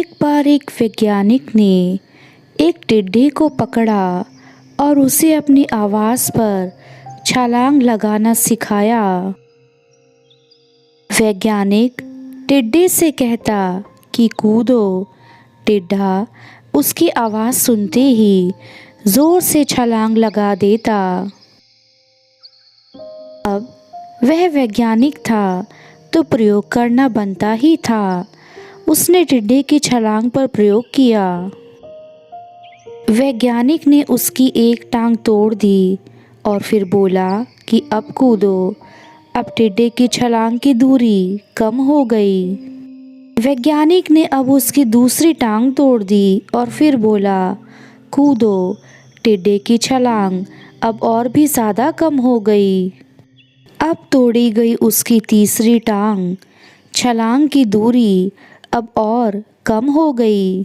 एक बार एक वैज्ञानिक ने एक टिड्डे को पकड़ा और उसे अपनी आवाज़ पर छलांग लगाना सिखाया। वैज्ञानिक टिड्डे से कहता कि कूदो। टिड्डा उसकी आवाज़ सुनते ही ज़ोर से छलांग लगा देता। अब वह वैज्ञानिक था तो प्रयोग करना बनता ही था। उसने टिड्डे की छलांग पर प्रयोग किया। वैज्ञानिक ने उसकी एक टांग तोड़ दी और फिर बोला कि अब कूदो। अब टिड्डे की छलांग की दूरी कम हो गई। वैज्ञानिक ने अब उसकी दूसरी टांग तोड़ दी और फिर बोला, कूदो। टिड्डे की छलांग अब और भी ज़्यादा कम हो गई। अब तोड़ी गई उसकी तीसरी टांग। छलांग की दूरी अब और कम हो गई।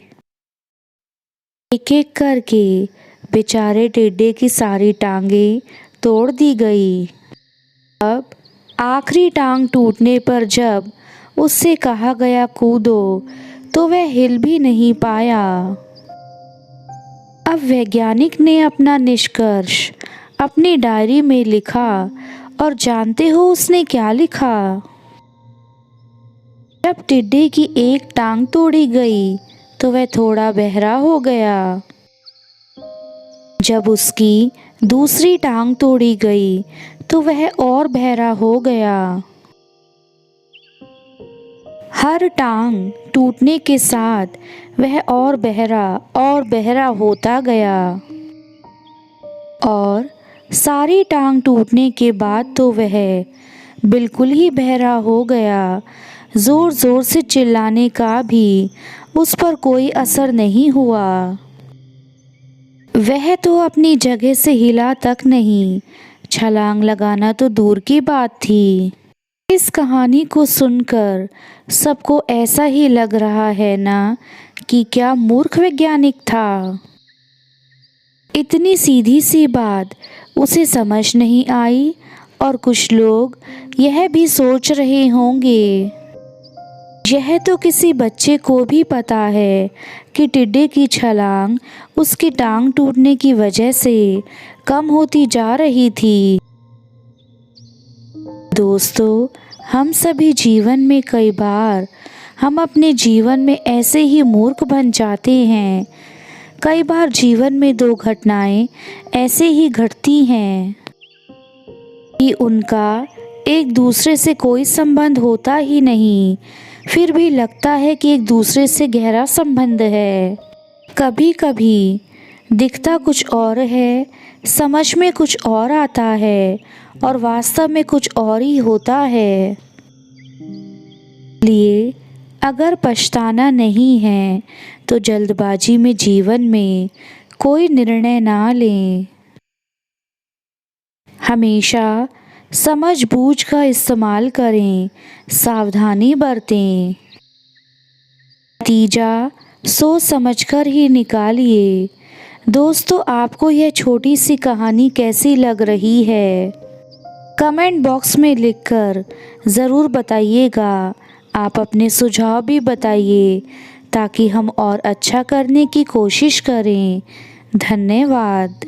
एक एक करके बेचारे टिड्डे की सारी टांगें तोड़ दी गई। अब आखिरी टांग टूटने पर जब उससे कहा गया कूदो तो वह हिल भी नहीं पाया। अब वैज्ञानिक ने अपना निष्कर्ष अपनी डायरी में लिखा और जानते हो उसने क्या लिखा? जब टिड्डे की एक टांग तोड़ी गई तो वह थोड़ा बहरा हो गया। जब उसकी दूसरी टांग तोड़ी गई तो वह और बहरा हो गया। हर टांग टूटने के साथ वह और बहरा होता गया। और सारी टांग टूटने के बाद तो वह बिल्कुल ही बहरा हो गया। ज़ोर ज़ोर से चिल्लाने का भी उस पर कोई असर नहीं हुआ। वह तो अपनी जगह से हिला तक नहीं, छलांग लगाना तो दूर की बात थी। इस कहानी को सुनकर सबको ऐसा ही लग रहा है ना कि क्या मूर्ख वैज्ञानिक था। इतनी सीधी सी बात उसे समझ नहीं आई। और कुछ लोग यह भी सोच रहे होंगे, यह तो किसी बच्चे को भी पता है कि टिड्डे की छलांग उसकी टांग टूटने की वजह से कम होती जा रही थी। दोस्तों, हम सभी जीवन में कई बार हम अपने जीवन में ऐसे ही मूर्ख बन जाते हैं। कई बार जीवन में दो घटनाएं ऐसे ही घटती हैं कि उनका एक दूसरे से कोई संबंध होता ही नहीं, फिर भी लगता है कि एक दूसरे से गहरा संबंध है। कभी कभी दिखता कुछ और है, समझ में कुछ और आता है और वास्तव में कुछ और ही होता है। इसलिए अगर पछताना नहीं है तो जल्दबाजी में जीवन में कोई निर्णय ना लें। हमेशा समझ-बूझ का इस्तेमाल करें, सावधानी बरतें। नतीजा सोच समझकर ही निकालिए। दोस्तों, आपको यह छोटी सी कहानी कैसी लग रही है? कमेंट बॉक्स में लिखकर ज़रूर बताइएगा। आप अपने सुझाव भी बताइए ताकि हम और अच्छा करने की कोशिश करें। धन्यवाद।